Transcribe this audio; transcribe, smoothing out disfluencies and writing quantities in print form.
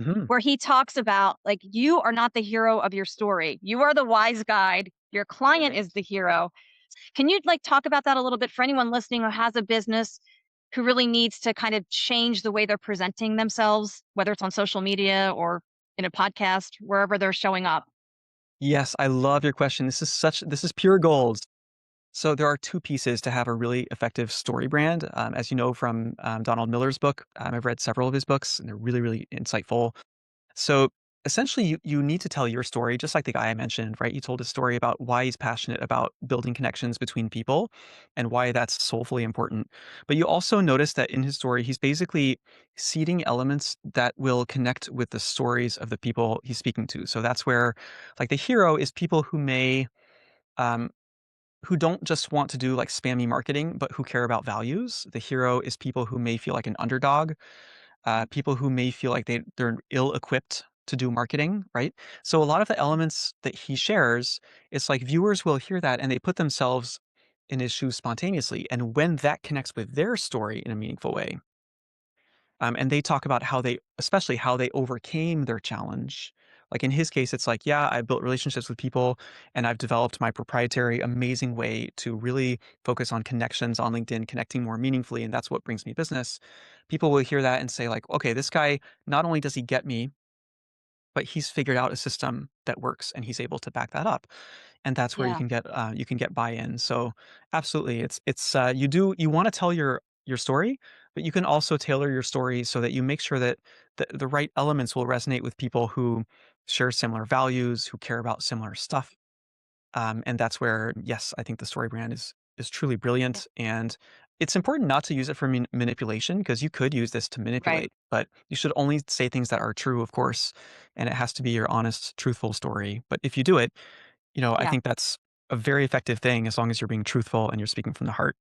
Mhm. where he talks about like, you are not the hero of your story. You are the wise guide. Your client is the hero. Can you like talk about that a little bit for anyone listening who has a business who really needs to kind of change the way they're presenting themselves, whether it's on social media or in a podcast, wherever they're showing up? Yes, I love your question. This is pure gold. So there are two pieces to have a really effective story brand. As you know from Donald Miller's book, I've read several of his books, and they're really, really insightful. So essentially, you need to tell your story, just like the guy I mentioned, right? You told a story about why he's passionate about building connections between people and why that's soulfully important. But you also notice that in his story, he's basically seeding elements that will connect with the stories of the people he's speaking to. So that's where, like, the hero is people um, who don't just want to do like spammy marketing, but who care about values. The hero is people who may feel like an underdog, people who may feel like they're ill-equipped to do marketing, right? So a lot of the elements that he shares, it's like viewers will hear that and they put themselves in his shoes spontaneously. And when that connects with their story in a meaningful way, and they talk about how they, especially how they overcame their challenge. Like in his case, it's like, yeah, I built relationships with people and I've developed my proprietary amazing way to really focus on connections on LinkedIn, connecting more meaningfully. And that's what brings me business. People will hear that and say, like, okay, this guy, not only does he get me, but he's figured out a system that works and he's able to back that up. And that's where Yeah. you can get buy-in. So absolutely, you want to tell your story, but you can also tailor your story so that you make sure that the right elements will resonate with people who share similar values, who care about similar stuff. And that's where, yes, I think the story brand is truly Yeah. brilliant. And it's important not to use it for manipulation because you could use this to Right. manipulate, but you should only say things that are true, of course, and it has to be your honest, truthful story. But if you do it, I Yeah. think that's a very effective thing as long as you're being truthful and you're speaking from the heart.